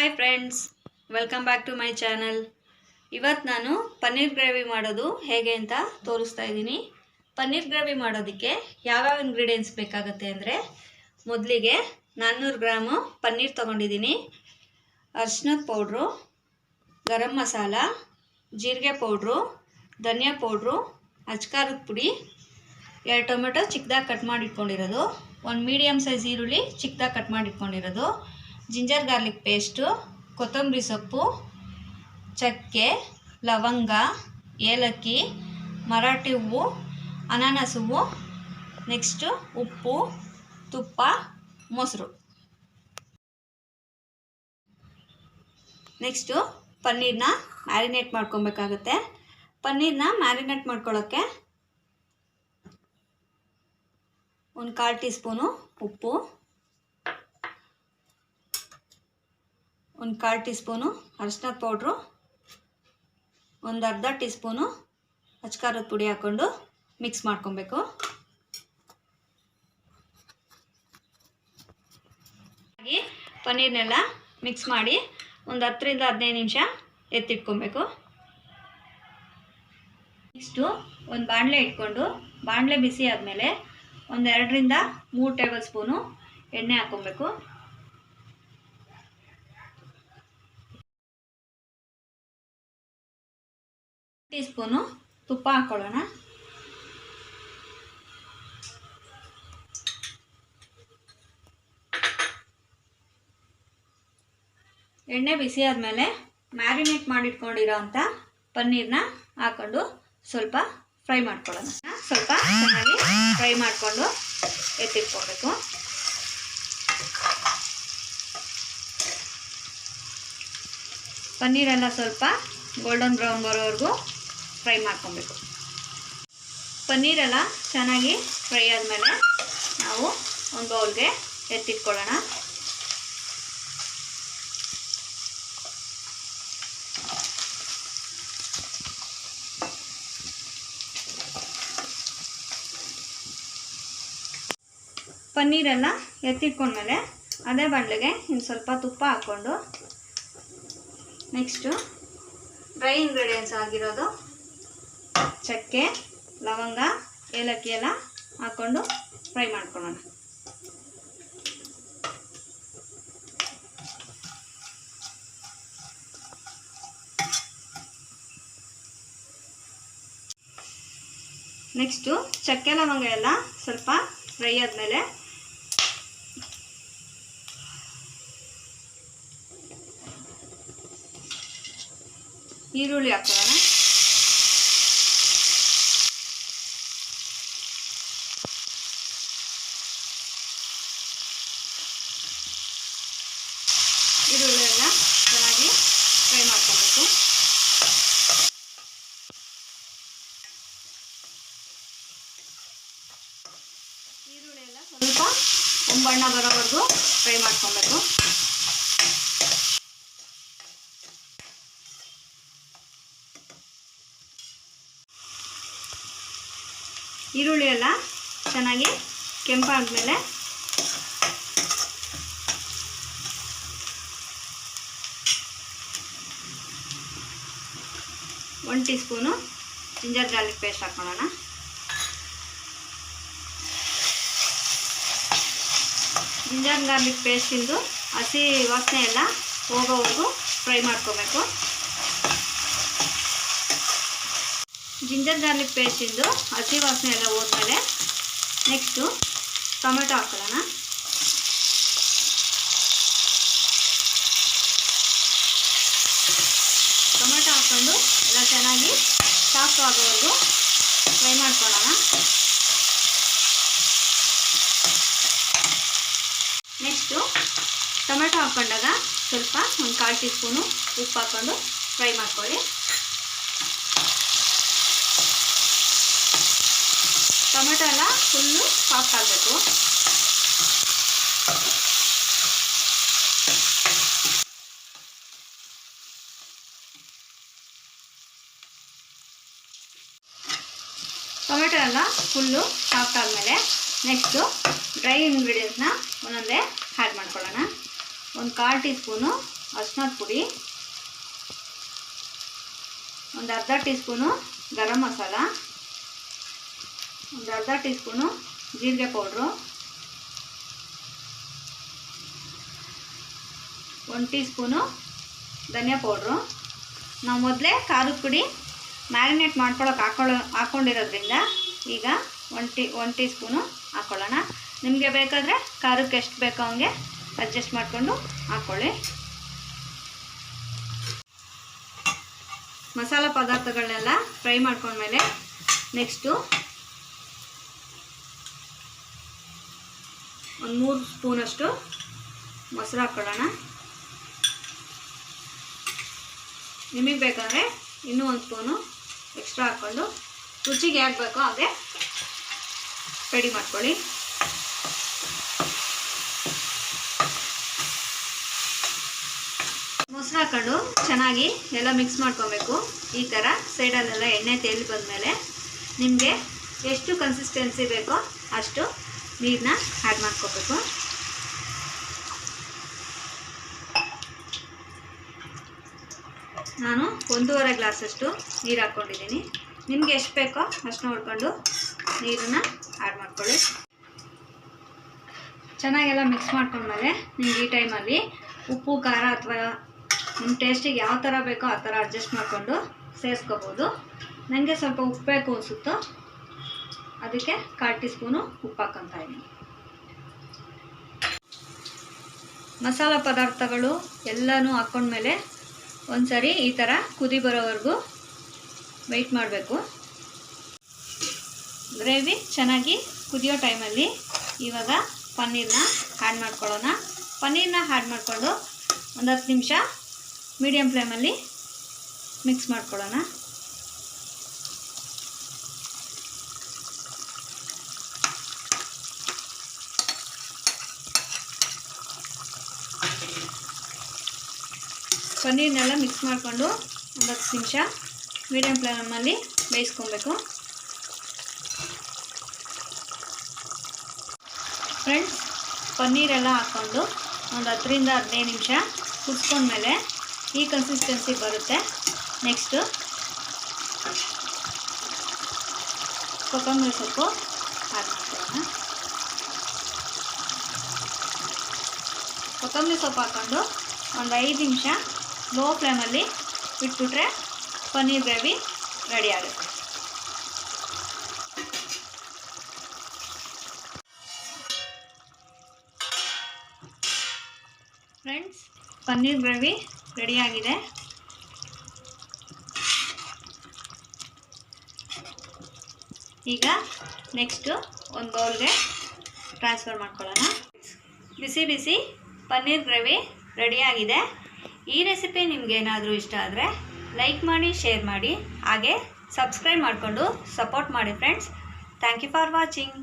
Hi friends, welcome back to my channel. ಇವತ್ತು ನಾನು paneer gravy ಮಾಡೋದು ಹೇಗೆ ಅಂತ ತೋರಿಸ್ತಾ ಇದ್ದೀನಿ. ಪನ್ನೀರ್ ಗ್ರೇವಿ ಮಾಡೋದಕ್ಕೆ ಯಾವ್ಯಾವ ಇಂಗ್ರೀಡಿಯೆಂಟ್ಸ್ ಬೇಕಾಗುತ್ತೆ ಅಂದರೆ, ಮೊದಲಿಗೆ 400 ಗ್ರಾಮು ಪನ್ನೀರ್ ತೊಗೊಂಡಿದ್ದೀನಿ. ಅರಿಶಿನದ ಪೌಡ್ರು, ಗರಂ ಮಸಾಲ, ಜೀರಿಗೆ ಪೌಡ್ರು, ಧನಿಯಾ ಪೌಡ್ರು, ಅಚ್ಕಾರದ ಪುಡಿ, 2 ಟೊಮೆಟೊ ಚಿಕ್ಕದಾಗಿ ಕಟ್ ಮಾಡಿ ಇಟ್ಕೊಂಡಿರೋದು, 1 ಮೀಡಿಯಮ್ ಸೈಜ್ ಈರುಳ್ಳಿ ಚಿಕ್ಕದಾಗಿ ಕಟ್ ಮಾಡಿ ಇಟ್ಕೊಂಡಿರೋದು, ಜಿಂಜರ್ ಗಾರ್ಲಿಕ್ ಪೇಸ್ಟು, ಕೊತ್ತಂಬರಿ ಸೊಪ್ಪು, ಚಕ್ಕೆ, ಲವಂಗ, ಏಲಕ್ಕಿ, ಮರಾಠಿ ಹೂವು, ಅನಾನಸ್ ಹೂವು, ನೆಕ್ಸ್ಟು ಉಪ್ಪು, ತುಪ್ಪ, ಮೊಸರು. ನೆಕ್ಸ್ಟು ಪನ್ನೀರನ್ನ ಮ್ಯಾರಿನೇಟ್ ಮಾಡ್ಕೊಬೇಕಾಗುತ್ತೆ. ಪನ್ನೀರನ್ನ ಮ್ಯಾರಿನೇಟ್ ಮಾಡ್ಕೊಳ್ಳೋಕ್ಕೆ 1/4 ಟೀ ಸ್ಪೂನು ಉಪ್ಪು, 1/4 ಟೀ ಸ್ಪೂನು ಅರಿಶಿನದ ಪೌಡ್ರು, 1/2 ಟೀ ಸ್ಪೂನು ಅಚ್ಕಾರದ ಪುಡಿ ಹಾಕ್ಕೊಂಡು ಮಿಕ್ಸ್ ಮಾಡ್ಕೊಬೇಕು. ಹಾಗೆ ಪನ್ನೀರ್ನೆಲ್ಲ ಮಿಕ್ಸ್ ಮಾಡಿ ಒಂದು 10 ರಿಂದ 15 ನಿಮಿಷ ಎತ್ತಿಟ್ಕೊಬೇಕು. ನೆಕ್ಸ್ಟು ಒಂದು ಬಾಣಲೆ ಇಟ್ಕೊಂಡು, ಬಾಣಲೆ ಬಿಸಿ ಆದಮೇಲೆ 2 ರಿಂದ 3 ಟೇಬಲ್ ಸ್ಪೂನು ಎಣ್ಣೆ ಹಾಕ್ಕೊಬೇಕು. ಟೀ ಸ್ಪೂನು ತುಪ್ಪ ಹಾಕ್ಕೊಳ್ಳೋಣ. ಎಣ್ಣೆ ಬಿಸಿ ಆದಮೇಲೆ ಮ್ಯಾರಿನೇಟ್ ಮಾಡಿಟ್ಕೊಂಡಿರೋ ಅಂಥ ಪನ್ನೀರನ್ನ ಹಾಕ್ಕೊಂಡು ಸ್ವಲ್ಪ ಫ್ರೈ ಮಾಡ್ಕೊಳ್ಳೋಣ. ಸ್ವಲ್ಪ ಚೆನ್ನಾಗಿ ಫ್ರೈ ಮಾಡಿಕೊಂಡು ಎತ್ತಿಟ್ಕೊಬೇಕು. ಪನ್ನೀರೆಲ್ಲ ಸ್ವಲ್ಪ ಗೋಲ್ಡನ್ ಬ್ರೌನ್ ಬರೋವರೆಗೂ ಫ್ರೈ ಮಾಡ್ಕೊಬೇಕು. ಪನ್ನೀರೆಲ್ಲ ಚೆನ್ನಾಗಿ ಫ್ರೈ ಆದಮೇಲೆ ನಾವು ಒಂದು ಬೌಲ್ಗೆ ಎತ್ತಿಟ್ಕೊಳ್ಳೋಣ. ಪನ್ನೀರೆಲ್ಲ ಎತ್ತಿಟ್ಕೊಂಡ್ಮೇಲೆ ಅದೇ ಬಾಣಲೆಗೆ ಇನ್ನು ಸ್ವಲ್ಪ ತುಪ್ಪ ಹಾಕ್ಕೊಂಡು, ನೆಕ್ಸ್ಟು ಡ್ರೈ ಇಂಗ್ರೀಡಿಯೆಂಟ್ಸ್ ಆಗಿರೋದು ಚಕ್ಕೆ, ಲವಂಗ, ಏಲಕ್ಕಿ ಎಲ್ಲ ಹಾಕ್ಕೊಂಡು ಫ್ರೈ ಮಾಡ್ಕೊಳ್ಳೋಣ. ನೆಕ್ಸ್ಟು ಚಕ್ಕೆ ಲವಂಗ ಎಲ್ಲ ಸ್ವಲ್ಪ ಫ್ರೈ ಆದಮೇಲೆ ಈರುಳ್ಳಿ ಹಾಕೋಣ. ಈರುಳ್ಳಿ ಎಲ್ಲ ಚೆನ್ನಾಗಿ ಫ್ರೈ ಮಾಡ್ಕೊಬೇಕು. ಈರುಳ್ಳಿ ಎಲ್ಲ ಸ್ವಲ್ಪ ಒಂಬಣ್ಣ ಬರೋವರೆಗೂ ಫ್ರೈ ಮಾಡ್ಕೊಬೇಕು. ಈರುಳ್ಳಿ ಎಲ್ಲ ಚೆನ್ನಾಗಿ ಕೆಂಪಾದ್ಮೇಲೆ ಒಂದು tea spoon ginger garlic paste ಹಾಕ್ಕೊಳ್ಳೋಣ. ಜಿಂಜರ್ ಗಾರ್ಲಿಕ್ ಪೇಸ್ಟಿಂದು ಹಸಿ ವಾಸನೆ ಎಲ್ಲ ಹೋಗೋವರೆಗೂ ಫ್ರೈ ಮಾಡ್ಕೋಬೇಕು. ಜಿಂಜರ್ ಗಾರ್ಲಿಕ್ ಪೇಸ್ಟಿಂದು ಹಸಿ ವಾಸನೆ ಎಲ್ಲ ಹೋದ್ಮೇಲೆ ನೆಕ್ಸ್ಟು ಟೊಮೆಟೊ ಹಾಕ್ಕೊಳ್ಳೋಣ. ಟೊಮೆಟೊ ಹಾಕ್ಕೊಂಡು ಎಲ್ಲ ಚೆನ್ನಾಗಿ ಸಾಫ್ಟ್ ಆಗೋವರೆಗೂ ಫ್ರೈ ಮಾಡ್ಕೊಳ್ಳೋಣ. ನೆಕ್ಸ್ಟು ಟೊಮೆಟೊ ಹಾಕ್ಕೊಂಡಾಗ ಸ್ವಲ್ಪ 1/4 ಟೀ ಸ್ಪೂನು ಉಪ್ಪು ಹಾಕ್ಕೊಂಡು ಫ್ರೈ ಮಾಡ್ಕೊಳ್ಳಿ. ಟೊಮೆಟೊ ಎಲ್ಲ ಫುಲ್ಲು ಸಾಫ್ಟ್ ಆಗಬೇಕು. ಟೊಮೆಟೊ ಎಲ್ಲ ಫುಲ್ಲು ಸಾಫ್ಟ್ ಆದಮೇಲೆ ನೆಕ್ಸ್ಟು ಡ್ರೈ ಇಂಗ್ರೀಡಿಯೆಂಟ್ಸ್ನ ಒಂದೊಂದೇ ಆ್ಯಡ್ ಮಾಡ್ಕೊಳ್ಳೋಣ. 1/4 ಟೀ ಸ್ಪೂನು ಅರಿಶಿನದ ಪುಡಿ, ಒಂದು ಅರ್ಧ ಟೀ ಸ್ಪೂನು ಗರಂ ಮಸಾಲ, ಒಂದು ಅರ್ಧ ಟೀ ಸ್ಪೂನು ಜೀರಿಗೆ ಪೌಡ್ರು, 1 ಟೀ ಸ್ಪೂನು ಧನಿಯಾ ಪೌಡ್ರು. ನಾವು ಮೊದಲೇ ಖಾರದ ಪುಡಿ ಮ್ಯಾರಿನೇಟ್ ಮಾಡ್ಕೊಳ್ಳೋಕೆ ಹಾಕ್ಕೊಂಡಿರೋದ್ರಿಂದ ಈಗ 1 ಟೀ ಸ್ಪೂನು ಹಾಕ್ಕೊಳ್ಳೋಣ. ನಿಮಗೆ ಬೇಕಾದರೆ ಖಾರಕ್ಕೆ ಎಷ್ಟು ಬೇಕೋ ಹಂಗೆ ಅಡ್ಜಸ್ಟ್ ಮಾಡಿಕೊಂಡು ಹಾಕ್ಕೊಳ್ಳಿ. ಮಸಾಲ ಪದಾರ್ಥಗಳನ್ನೆಲ್ಲ ಫ್ರೈ ಮಾಡ್ಕೊಂಡ್ಮೇಲೆ ನೆಕ್ಸ್ಟು ಒಂದು 3 ಸ್ಪೂನಷ್ಟು ಮೊಸರು ಹಾಕ್ಕೊಳ್ಳೋಣ. ನಿಮಗೆ ಬೇಕಾದರೆ ಇನ್ನೂ 1 ಸ್ಪೂನು ಎಕ್ಸ್ಟ್ರಾ ಹಾಕ್ಕೊಂಡು ರುಚಿಗೆ ಯಾಕೆ ಬೇಕೋ ಹಾಗೆ ರೆಡಿ ಮಾಡ್ಕೊಳ್ಳಿ. ಮೊಸರು ಹಾಕ್ಕೊಂಡು ಚೆನ್ನಾಗಿ ಎಲ್ಲ ಮಿಕ್ಸ್ ಮಾಡ್ಕೊಬೇಕು. ಈ ಥರ ಸೈಡಲ್ಲೆಲ್ಲ ಎಣ್ಣೆ ತೇಲಿ ಬಂದಮೇಲೆ ನಿಮಗೆ ಎಷ್ಟು ಕನ್ಸಿಸ್ಟೆನ್ಸಿ ಬೇಕೋ ಅಷ್ಟು ನೀರನ್ನ ಆ್ಯಡ್ ಮಾಡ್ಕೋಬೇಕು. ನಾನು 1.5 ಗ್ಲಾಸಷ್ಟು ನೀರು ಹಾಕ್ಕೊಂಡಿದ್ದೀನಿ. ನಿಮಗೆ ಎಷ್ಟು ಬೇಕೋ ಅಷ್ಟು ನೋಡಿಕೊಂಡು ನೀರನ್ನು ಆ್ಯಡ್ ಮಾಡ್ಕೊಳ್ಳಿ. ಚೆನ್ನಾಗೆಲ್ಲ ಮಿಕ್ಸ್ ಮಾಡ್ಕೊಂಡ್ಮೇಲೆ ನಿಮ್ಗೆ ಈ ಟೈಮಲ್ಲಿ ಉಪ್ಪು ಖಾರ ಅಥವಾ ನಿಮ್ಮ ಟೇಸ್ಟಿಗೆ ಯಾವ ಥರ ಬೇಕೋ ಆ ಥರ ಅಡ್ಜಸ್ಟ್ ಮಾಡಿಕೊಂಡು ಸೇರಿಸ್ಕೋಬೋದು. ನನಗೆ ಸ್ವಲ್ಪ ಉಪ್ಪು ಬೇಕು ಅನಿಸುತ್ತೋ ಅದಕ್ಕೆ 1/4 ಟೀ ಸ್ಪೂನು ಉಪ್ಪು ಹಾಕ್ಕೊತಾ ಇದ್ದೀನಿ. ಮಸಾಲ ಪದಾರ್ಥಗಳು ಎಲ್ಲನೂ ಹಾಕ್ಕೊಂಡ್ಮೇಲೆ ಒಂದು ಸರಿ ಈ ಥರ ಕುದಿ ಬರೋವರೆಗೂ ವೆಯ್ಟ್ ಮಾಡಬೇಕು. ಗ್ರೇವಿ ಚೆನ್ನಾಗಿ ಕುದಿಯೋ ಟೈಮಲ್ಲಿ ಇವಾಗ ಪನ್ನೀರನ್ನ ಆ್ಯಡ್ ಮಾಡ್ಕೊಳ್ಳೋಣ. ಪನ್ನೀರನ್ನ ಆ್ಯಡ್ ಮಾಡಿಕೊಂಡು ಒಂದು 10 ನಿಮಿಷ ಮೀಡಿಯಮ್ ಫ್ಲೇಮಲ್ಲಿ ಮಿಕ್ಸ್ ಮಾಡ್ಕೊಳ್ಳೋಣ. ಪನ್ನೀರ್ನೆಲ್ಲ ಮಿಕ್ಸ್ ಮಾಡಿಕೊಂಡು ಒಂದು 10 ನಿಮಿಷ ಮೀಡಿಯಮ್ ಫ್ಲೇಮಲ್ಲಿ ಬೇಯಿಸ್ಕೊಬೇಕು. ಫ್ರೆಂಡ್ಸ್, ಪನ್ನೀರೆಲ್ಲ ಹಾಕ್ಕೊಂಡು ಒಂದು 10 ರಿಂದ 15 ನಿಮಿಷ ಕುದಿಸ್ಕೊಂಡ್ಮೇಲೆ ಈ ಕನ್ಸಿಸ್ಟೆನ್ಸಿ ಬರುತ್ತೆ. ನೆಕ್ಸ್ಟು ಕೊತ್ತಂಬರಿ ಸೊಪ್ಪು ಆ್ಯಡ್ ಮಾಡ್ಕೊಳ್ಳೋಣ. ಕೊತ್ತಂಬರಿ ಸೊಪ್ಪು ಹಾಕ್ಕೊಂಡು ಒಂದು 5 ನಿಮಿಷ ಲೋ ಫ್ಲೇಮಲ್ಲಿ ಬಿಟ್ಬಿಟ್ರೆ ಪನ್ನೀರ್ ಗ್ರೇವಿ ರೆಡಿ ಆಗುತ್ತೆ. ಫ್ರೆಂಡ್ಸ್, ಪನ್ನೀರ್ ಗ್ರೇವಿ ರೆಡಿಯಾಗಿದೆ. ಈಗ ನೆಕ್ಸ್ಟು ಒಂದು ಬೌಲ್ಗೆ ಟ್ರಾನ್ಸ್ಫರ್ ಮಾಡ್ಕೊಳ್ಳೋಣ. ಬಿಸಿ ಬಿಸಿ ಪನ್ನೀರ್ ಗ್ರೇವಿ ರೆಡಿಯಾಗಿದೆ. ಈ ರೆಸಿಪಿ ನಿಮಗೇನಾದರೂ ಇಷ್ಟ ಆದರೆ ಲೈಕ್ ಮಾಡಿ, ಶೇರ್ ಮಾಡಿ, ಹಾಗೆ ಸಬ್ಸ್ಕ್ರೈಬ್ ಮಾಡಿಕೊಂಡು ಸಪೋರ್ಟ್ ಮಾಡಿ friends. Thank you for watching.